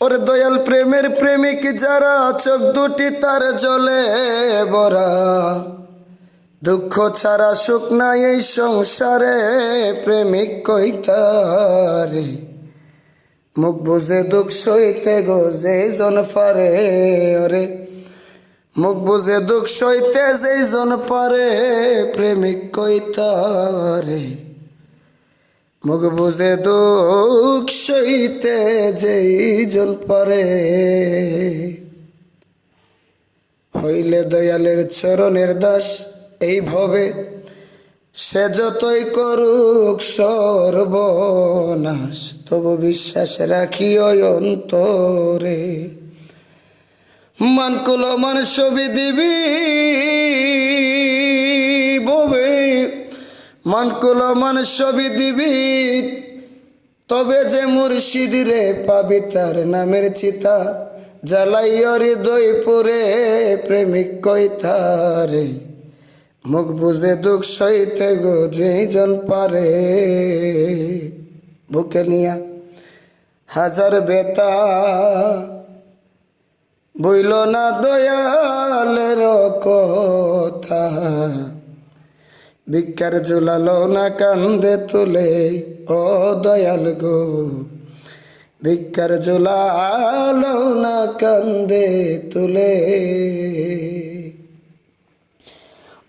ওরে দয়াল প্রেমের প্রেমিক যারা, চোখ দুটি তার জলে ভরা, দুঃখ ছাড়া সুখ নাই এই সংসারে, প্রেমিক কইতারে মুখ বুঝে দুঃখ সইতে গো যেই জন পারে। ওরে মুখ বুঝে দুঃখ সইতে যেই জন পারে, প্রেমিক কইতারে মুখ বুঝে দুঃখ সইতে যেই জন পারে। হইলে দয়ালের চরণের দাস এই ভবে, সে যতই করুক সর্বনাশ, তবু বিশ্বাস রাখি ওই অন্তরে। মানকুল মান ছবি দিবি ববে, মানকুল মান ছবি দিবি, তবে যে মুর্শিদ রে পাবি তার নামের চিতা, জ্বালাইয় হৃদয় পুরে, প্রেমিক কইতারে মুখ বুঝে দুঃখ সইতে গো যেই জন পারে। বুকে নিয়া হাজার বেতা, বইল না দয়ালের কথা, ভিক্ষার ঝুলালো না কান্দে তুলে, ও দয়াল গো ভিক্ষার ঝুলালো না কান্দে তুলে।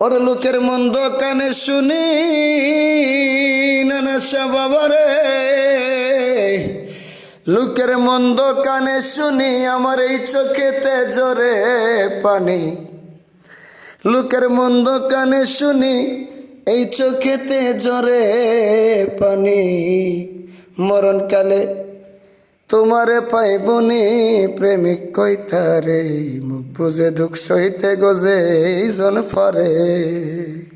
ওর লোকের মন্দ কানে শুনি নানা বাবারে, লোকের মন্দ কানে শুনি আমার এই চোখেতে জোরে পানি, লোকের মন্দ কানে শুনি এই চোখেতে জোরে পানি, মরণকালে তোমারে পাইবনি, প্রেমিক কইতারে মুখ বুঝে দুঃখ সইতে গজে জন পারে।